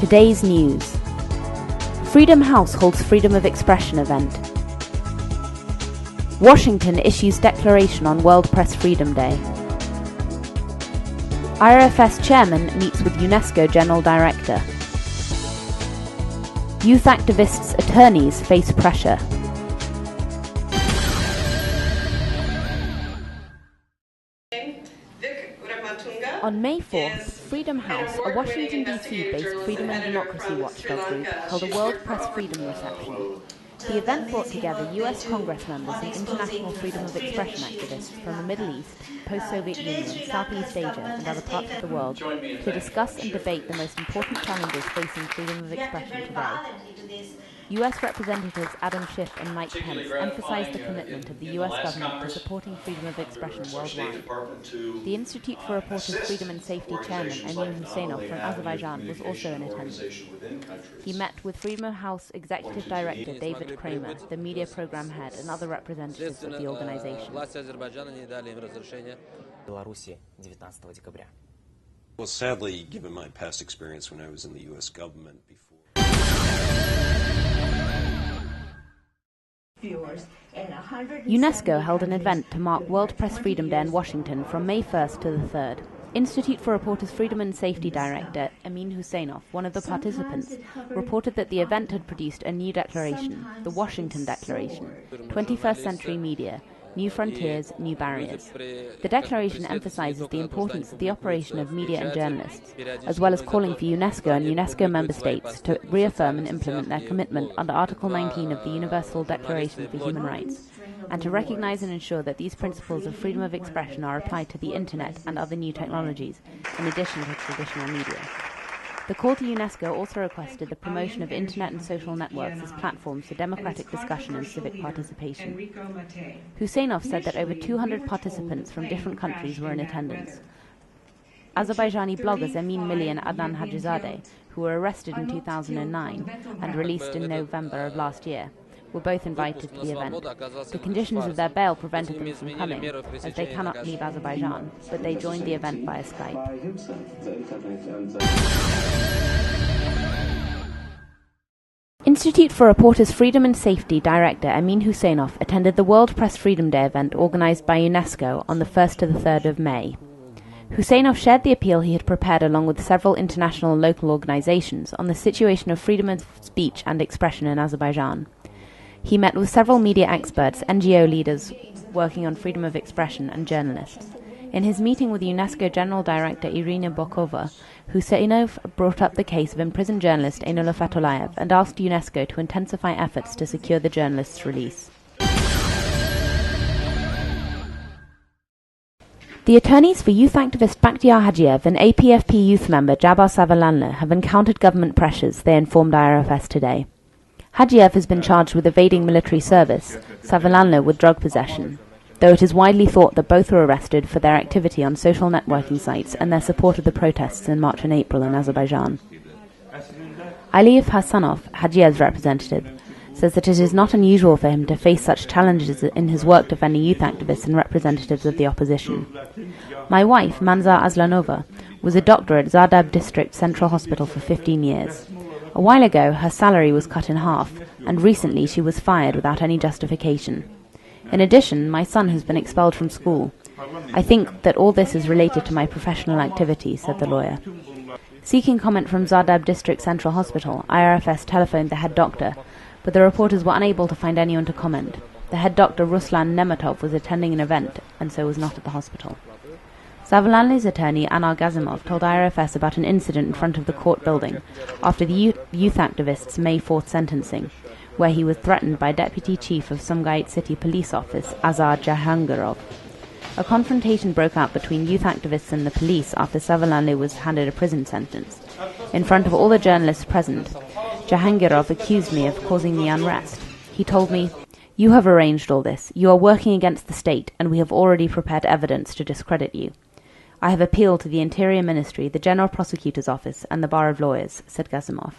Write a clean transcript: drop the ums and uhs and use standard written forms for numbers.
Today's news. Freedom House holds Freedom of Expression event. Washington issues declaration on World Press Freedom Day. IRFS chairman meets with UNESCO General Director. Youth activists' attorneys face pressure. On May 4th, Freedom House, a Washington, D.C.-based freedom and democracy watchdog group, held a World Press Freedom reception. The event brought together U.S. Congress members and international freedom of expression activists from the Middle East, post-Soviet Union, Southeast Asia and other parts of the world to discuss and debate the most important challenges facing freedom of expression today. U.S. Representatives Adam Schiff and Mike Pence emphasized the commitment of the U.S. government to supporting freedom of expression worldwide. The Institute for Reporters' Freedom and Safety chairman Emin Huseinov from Azerbaijan was also in attendance. He met with Freedom House Executive Director David Kramer, the media program head, and other representatives of the organization. Well, sadly, given my past experience when I was in the U.S. government before. UNESCO held an event to mark World Press Freedom Day in Washington from May 1st to the 3rd. Institute for Reporters' Freedom and Safety Director Emin Huseinov, one of the participants, reported that the event had produced a new declaration, the Washington Declaration, 21st Century Media, New Frontiers, New Barriers. The declaration emphasizes the importance of the operation of media and journalists, as well as calling for UNESCO and UNESCO member states to reaffirm and implement their commitment under Article 19 of the Universal Declaration for Human Rights, and to recognize and ensure that these principles of freedom of expression are applied to the Internet and other new technologies, in addition to traditional media. The call to UNESCO also requested the promotion of Internet and social networks as platforms for democratic discussion and civic participation. Huseinov said that over 200 participants from different countries were in attendance. Azerbaijani bloggers Emin Milli and Adnan Hajizadeh, who were arrested in 2009 and released in November of last year, were both invited to the event. The conditions of their bail prevented them from coming, as they cannot leave Azerbaijan, but they joined the event via Skype. Institute for Reporters' Freedom and Safety Director Emin Huseinov attended the World Press Freedom Day event organized by UNESCO on the 1st to the 3rd of May. Huseinov shared the appeal he had prepared along with several international and local organizations on the situation of freedom of speech and expression in Azerbaijan. He met with several media experts, NGO leaders working on freedom of expression, and journalists. In his meeting with UNESCO General Director Irina Bokova, Huseinov brought up the case of imprisoned journalist Einullah Fatullayev and asked UNESCO to intensify efforts to secure the journalist's release. The attorneys for youth activist Bakhtiar Hajiev and APFP youth member Jabar Savalanlı have encountered government pressures, they informed IRFS today. Hajiev has been charged with evading military service, Savalanlı with drug possession, though it is widely thought that both were arrested for their activity on social networking sites and their support of the protests in March and April in Azerbaijan. Aliyev Hasanov, Hajiev's representative, says that it is not unusual for him to face such challenges in his work defending youth activists and representatives of the opposition. My wife, Manzar Aslanova, was a doctor at Zardab District Central Hospital for 15 years. A while ago, her salary was cut in half, and recently she was fired without any justification. In addition, my son has been expelled from school. I think that all this is related to my professional activity, said the lawyer. Seeking comment from Zardab District Central Hospital, IRFS telephoned the head doctor, but the reporters were unable to find anyone to comment. The head doctor, Ruslan Nematov, was attending an event, and so was not at the hospital. Savalanlı's attorney, Anar Gazimov, told IRFS about an incident in front of the court building after the youth activist's May 4th sentencing, where he was threatened by Deputy Chief of Sumgait City Police Office, Azar Jahangirov. A confrontation broke out between youth activists and the police after Savalanlı was handed a prison sentence. In front of all the journalists present, Jahangirov accused me of causing the unrest. He told me, "You have arranged all this. You are working against the state, and we have already prepared evidence to discredit you. I have appealed to the Interior Ministry, the General Prosecutor's Office, and the Bar of Lawyers," said Gazimov.